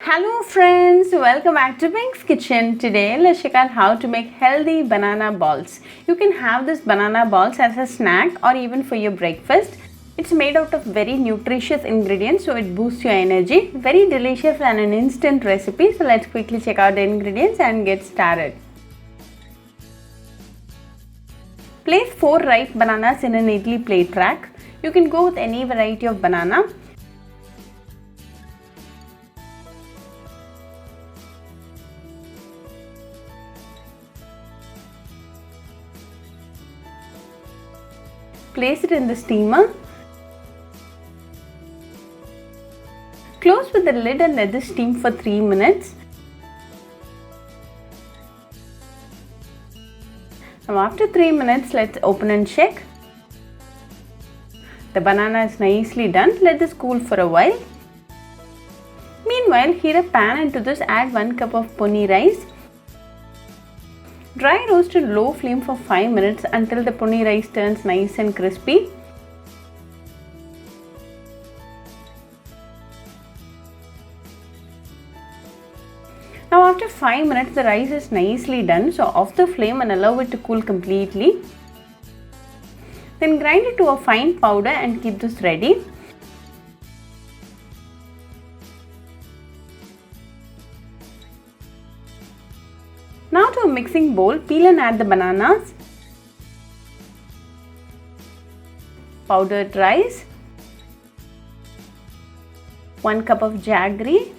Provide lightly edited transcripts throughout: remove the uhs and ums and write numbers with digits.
Hello friends, welcome back to Pink's Kitchen. Today let's check out how to make healthy banana balls. You can have this banana balls as a snack or even for your breakfast. It's made out of very nutritious ingredients, so it boosts your energy. Very delicious and an instant recipe. So let's quickly check out the ingredients and get started. Place 4 ripe bananas in an idli plate rack. You can go with any variety of banana. Place it in the steamer. Close with the lid and let this steam for 3 minutes. Now after 3 minutes, let's open and check. The banana is nicely done. Let this cool for a while. Meanwhile, heat a pan and to this add 1 cup of ponni rice. Dry roast at low flame for 5 minutes until the ponni rice turns nice and crispy. Now after 5 minutes the rice is nicely done, so off the flame and allow it to cool completely. Then grind it to a fine powder and keep this ready. Now to a mixing bowl, peel and add the bananas, powdered rice, 1 cup of jaggery,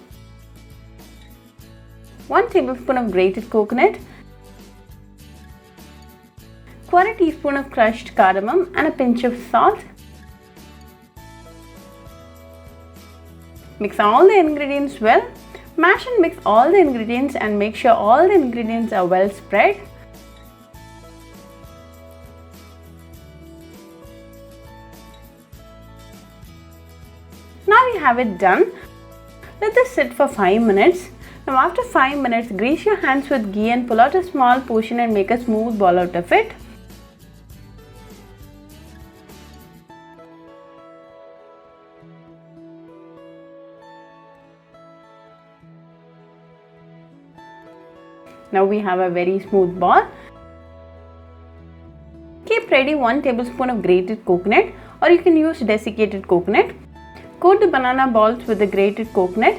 1 tablespoon of grated coconut, 1/4 teaspoon of crushed cardamom and a pinch of salt. Mix all the ingredients well. Mash and mix all the ingredients and make sure all the ingredients are well spread. Now we have it done. Let this sit for 5 minutes. Now after 5 minutes, grease your hands with ghee and pull out a small portion and make a smooth ball out of it. Now we have a very smooth ball. Keep ready 1 tablespoon of grated coconut, or you can use desiccated coconut. Coat the banana balls with the grated coconut.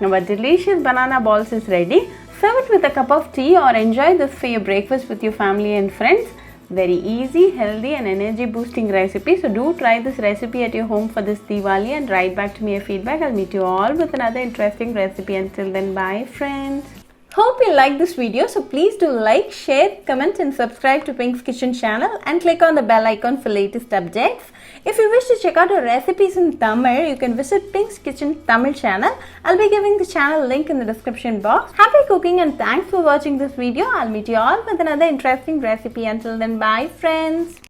Now our delicious banana balls is ready. Serve it with a cup of tea or enjoy this for your breakfast with your family and friends. Very easy, healthy and energy boosting recipe. So do try this recipe at your home for this Diwali and write back to me your feedback. I'll meet you all with another interesting recipe. Until then, bye friends. Hope you like this video. So please do like, share, comment and subscribe to Pink's Kitchen channel and click on the bell icon for latest updates. If you wish to check out our recipes in Tamil, you can visit Pink's Kitchen Tamil channel. I'll be giving the channel link in the description box. Happy cooking and thanks for watching this video. I'll meet you all with another interesting recipe. Until then, bye friends.